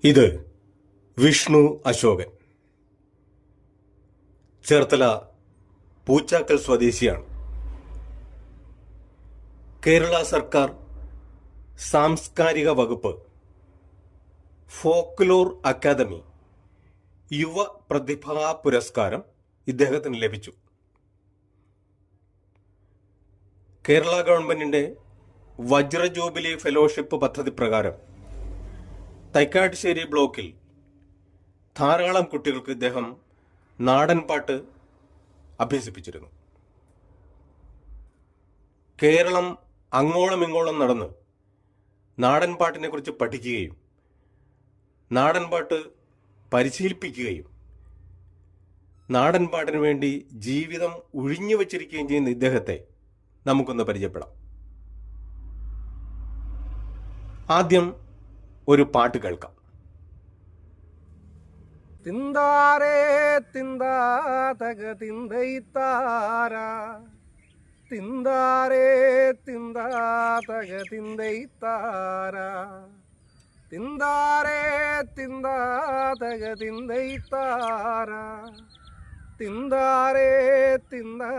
ഇത് വിഷ്ണു അശോകൻ, ചേർത്തല പൂച്ചാക്കൽ സ്വദേശിയാണ്. കേരള സർക്കാർ സാംസ്കാരിക വകുപ്പ് ഫോക്ലോർ അക്കാദമി യുവ പ്രതിഭാ പുരസ്കാരം ഇദ്ദേഹത്തിന് ലഭിച്ചു. കേരള ഗവൺമെന്റിന്റെ വജ്ര ജൂബിലി ഫെലോഷിപ്പ് പദ്ധതി പ്രകാരം തൈക്കാട്ടുശ്ശേരി ബ്ലോക്കിൽ ധാരാളം കുട്ടികൾക്ക് ഇദ്ദേഹം നാടൻ പാട്ട് അഭ്യസിപ്പിച്ചിരുന്നു. കേരളം അങ്ങോളം ഇങ്ങോളം നടന്ന് നാടൻ പാട്ടിനെ കുറിച്ച് പഠിക്കുകയും നാടൻ പാട്ട് പരിശീലിപ്പിക്കുകയും നാടൻ പാട്ടിന് വേണ്ടി ജീവിതം ഒഴിഞ്ഞു വച്ചിരിക്കുകയും ചെയ്യുന്ന ഇദ്ദേഹത്തെ നമുക്കൊന്ന് പരിചയപ്പെടാം. ആദ്യം ഒരു പാട്ട് കേൾക്കാം. തിന്താരേ തിന്താ തക തിന്തൈത്താര തിന്താരേ തിന്താ തക തിന്തൈത്താര തിന്താരേ തിന്താ തക തിന്തൈത്താര തിന്താരേ തിന്താ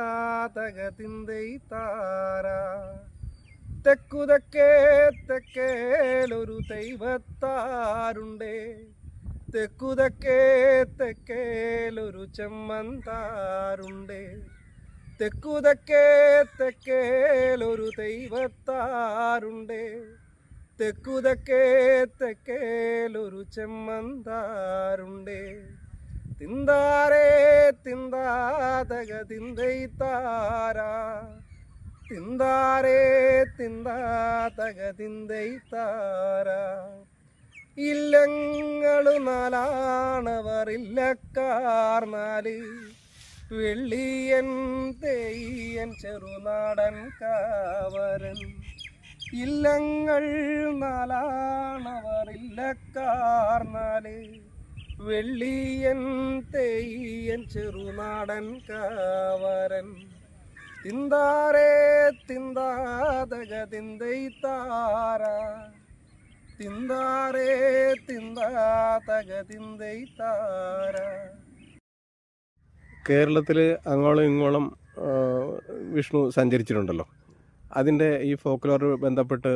തക തിന്തൈത്താര തെക്കുതക്കേ തെക്കേലൊരു ദൈവത്താരുണ്ടേ തെക്കുതക്കേ തെക്കേലൊരു ചെമ്മന്താരുണ്ടേ തെക്കുതക്കേ തെക്കേലൊരു ദൈവത്താരുണ്ടേ തെക്കുതക്കേ തെക്കേലൊരു ചെമ്മന്താരുണ്ടേ തിന്താരേ തിന്താതക തിന്തൈത്താര തിന്താരേ തിന്താതക തിന്തൈത്താര ഇല്ലങ്ങളു നാലാണവർ ഇല്ലക്കാർ നാല് വെള്ളിയൻ തെയ്യൻ ചെറുനാടൻ കാവരൻ ഇല്ലങ്ങൾ നാലാണവർ ഇല്ലക്കാർ നാല് വെള്ളിയൻ തെയ്യൻ ചെറുനാടൻ കാവരൻ തിന്താരേ തിന്താതക തിന്തൈത്താര തിന്താരേ തിന്താതക തിന്തൈത്താര. കേരളത്തിൽ അങ്ങോളം ഇങ്ങോളം വിഷ്ണു സഞ്ചരിച്ചിട്ടുണ്ടല്ലോ. അതിൻ്റെ ഈ ഫോക്ലോർ ബന്ധപ്പെട്ട്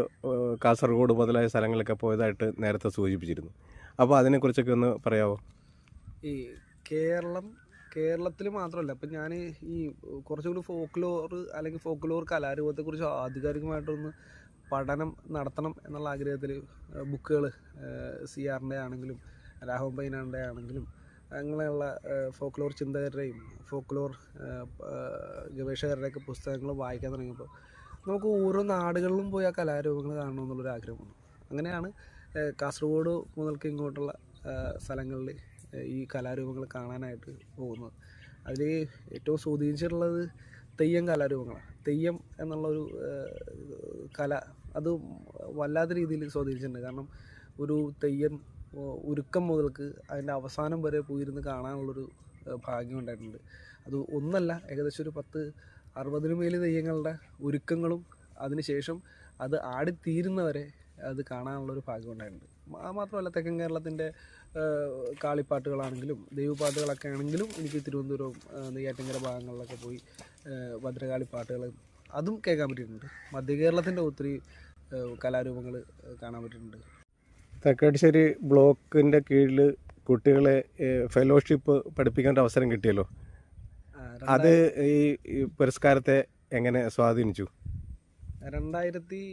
കാസർഗോഡ് മുതലായ സ്ഥലങ്ങളിലൊക്കെ പോയതായിട്ട് നേരത്തെ സൂചിപ്പിച്ചിരുന്നു. അപ്പോൾ അതിനെക്കുറിച്ചൊക്കെ ഒന്ന് പറയാമോ? ഈ കേരളത്തിൽ മാത്രമല്ല, അപ്പം ഞാൻ ഈ കുറച്ചുകൂടി ഫോക്ലോർ അല്ലെങ്കിൽ ഫോക്ലോർ കലാരൂപത്തെക്കുറിച്ച് ആധികാരികമായിട്ടൊന്ന് പഠനം നടത്തണം എന്നുള്ള ആഗ്രഹത്തിൽ ബുക്കുകൾ CR-ൻ്റെ ആണെങ്കിലും രാഘവൻ പൈനാൻ്റെ ആണെങ്കിലും അങ്ങനെയുള്ള ഫോക്ലോർ ചിന്തകരുടെയും ഫോക്ലോർ ഗവേഷകരുടെയൊക്കെ പുസ്തകങ്ങൾ വായിക്കാൻ തുടങ്ങിയപ്പോൾ നമുക്ക് ഓരോ നാടുകളിലും പോയി ആ കലാരൂപങ്ങൾ കാണണമെന്നുള്ളൊരു ആഗ്രഹമാണ്. അങ്ങനെയാണ് കാസർഗോഡ് മുതൽക്ക് ഇങ്ങോട്ടുള്ള സ്ഥലങ്ങളിൽ ഈ കലാരൂപങ്ങൾ കാണാനായിട്ട് പോകുന്നത്. അതിൽ ഏറ്റവും സ്വാധീനിച്ചിട്ടുള്ളത് തെയ്യം കലാരൂപങ്ങളാണ്. തെയ്യം എന്നുള്ളൊരു കല അത് വല്ലാത്ത രീതിയിൽ സ്വാധീനിച്ചിട്ടുണ്ട്. കാരണം ഒരു തെയ്യം ഒരുക്കം മുതൽക്ക് അതിൻ്റെ അവസാനം വരെ പോയിരുന്ന് കാണാനുള്ളൊരു ഭാഗ്യം ഉണ്ടായിട്ടുണ്ട്. അത് ഒന്നല്ല, ഏകദേശം ഒരു 10-60 മേൽ തെയ്യങ്ങളുടെ ഒരുക്കങ്ങളും അതിനുശേഷം അത് ആടിത്തീരുന്നവരെ അത് കാണാനുള്ളൊരു ഭാഗ്യം ഉണ്ടായിട്ടുണ്ട്. മാത്രമല്ല, തെക്കൻ കേരളത്തിൻ്റെ കാളിപ്പാട്ടുകളാണെങ്കിലും ദൈവപ്പാട്ടുകളൊക്കെ ആണെങ്കിലും എനിക്ക് തിരുവനന്തപുരം നെയ്യാറ്റിൻകര ഭാഗങ്ങളിലൊക്കെ പോയി ഭദ്രകാളിപ്പാട്ടുകൾ അതും കേൾക്കാൻ പറ്റിയിട്ടുണ്ട്. മധ്യ കേരളത്തിൻ്റെ ഒത്തിരി കലാരൂപങ്ങൾ കാണാൻ പറ്റിയിട്ടുണ്ട്. തൈക്കാട്ടുശ്ശേരി ബ്ലോക്കിൻ്റെ കീഴിൽ കുട്ടികളെ ഫെലോഷിപ്പ് പഠിപ്പിക്കേണ്ട അവസരം കിട്ടിയല്ലോ. അത് ഈ പുരസ്കാരത്തെ എങ്ങനെ സ്വാധീനിച്ചു? 2023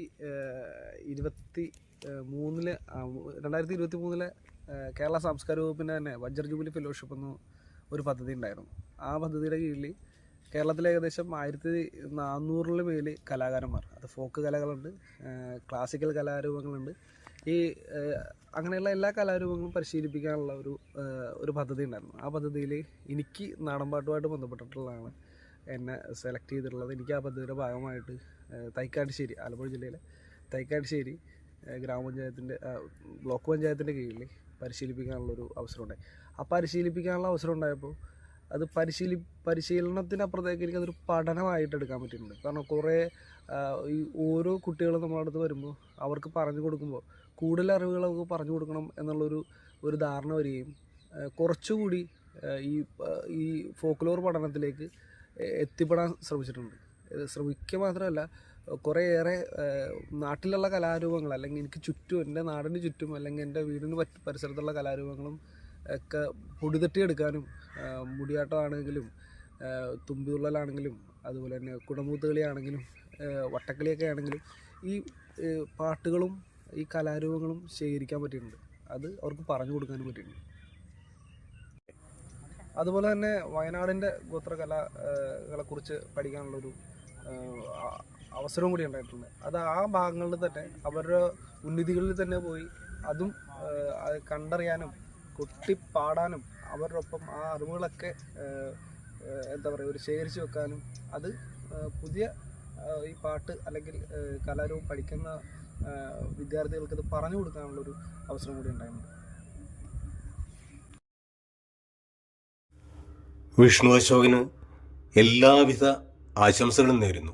കേരള സാംസ്കാരിക വകുപ്പിൻ്റെ തന്നെ വജ്ര ജൂബിലി ഫെലോഷിപ്പ് എന്ന ഒരു പദ്ധതി ഉണ്ടായിരുന്നു. ആ പദ്ധതിയുടെ കീഴിൽ കേരളത്തിലെ ഏകദേശം 1400 മേൽ കലാകാരന്മാർ, അത് ഫോക്ക് കലകളുണ്ട്, ക്ലാസിക്കൽ കലാരൂപങ്ങളുണ്ട്, ഈ അങ്ങനെയുള്ള എല്ലാ കലാരൂപങ്ങളും പരിശീലിപ്പിക്കാനുള്ള ഒരു പദ്ധതി ഉണ്ടായിരുന്നു. ആ പദ്ധതിയിൽ എനിക്ക് നാടൻപാട്ടുമായിട്ട് ബന്ധപ്പെട്ടിട്ടുള്ളതാണ് എന്നെ സെലക്ട് ചെയ്തിട്ടുള്ളത്. എനിക്ക് ആ പദ്ധതിയുടെ ഭാഗമായിട്ട് തൈക്കാട്ടുശ്ശേരി, ആലപ്പുഴ ജില്ലയിലെ തൈക്കാട്ടുശ്ശേരി ഗ്രാമപഞ്ചായത്തിൻ്റെ ബ്ലോക്ക് പഞ്ചായത്തിൻ്റെ കീഴിൽ പരിശീലിപ്പിക്കാനുള്ളൊരു അവസരമുണ്ടായി. ആ പരിശീലിപ്പിക്കാനുള്ള അവസരം ഉണ്ടായപ്പോൾ അത് പരിശീലനത്തിനപ്പുറത്തേക്ക് എനിക്കതൊരു പഠനമായിട്ട് എടുക്കാൻ പറ്റിയിട്ടുണ്ട്. കാരണം കുറേ ഈ ഓരോ കുട്ടികളും നമ്മളെ അടുത്ത് വരുമ്പോൾ അവർക്ക് പറഞ്ഞു കൊടുക്കുമ്പോൾ കൂടുതൽ അറിവുകളൊക്കെ പറഞ്ഞു കൊടുക്കണം ഒരു ധാരണ വരികയും കുറച്ചുകൂടി ഈ ഫോക്ലോർ പഠനത്തിലേക്ക് എത്തിപ്പെടാൻ ശ്രമിച്ചിട്ടുണ്ട്. ശ്രമിക്കുക മാത്രമല്ല, കുറേയേറെ നാട്ടിലുള്ള കലാരൂപങ്ങൾ, അല്ലെങ്കിൽ എനിക്ക് ചുറ്റും, എൻ്റെ നാടിന് ചുറ്റും അല്ലെങ്കിൽ എൻ്റെ വീടിന് പരിസരത്തുള്ള കലാരൂപങ്ങളും ഒക്കെ പൊടിതട്ടിയെടുക്കാനും, മുടിയാട്ടമാണെങ്കിലും തുമ്പിതുള്ളലാണെങ്കിലും അതുപോലെ തന്നെ കുടമൂത്ത് കളിയാണെങ്കിലും വട്ടക്കളിയൊക്കെ ആണെങ്കിലും ഈ പാട്ടുകളും ഈ കലാരൂപങ്ങളും ശേഖരിക്കാൻ പറ്റിയിട്ടുണ്ട്. അത് അവർക്ക് പറഞ്ഞു കൊടുക്കാനും പറ്റിയിട്ടുണ്ട്. അതുപോലെ തന്നെ വയനാടിൻ്റെ ഗോത്രകലകളെക്കുറിച്ച് പഠിക്കാനുള്ളൊരു അവസരവും കൂടി ഉണ്ടായിട്ടുണ്ട്. അത് ആ ഭാഗങ്ങളിൽ തന്നെ അവരുടെ ഉന്നതികളിൽ തന്നെ പോയി അതും കണ്ടറിയാനും കൊട്ടിപ്പാടാനും അവരുടെ ഒപ്പം ആ അറിവുകളൊക്കെ എന്താ പറയുക ഒരു ശേഖരിച്ച് വെക്കാനും അത് പുതിയ ഈ പാട്ട് അല്ലെങ്കിൽ കലാരൂപം പഠിക്കുന്ന വിദ്യാർത്ഥികൾക്ക് ഇത് പറഞ്ഞു കൊടുക്കാനുള്ളൊരു അവസരം കൂടി ഉണ്ടായിട്ടുണ്ട്. വിഷ്ണു അശോകന് എല്ലാവിധ ആശംസകളും നേരുന്നു.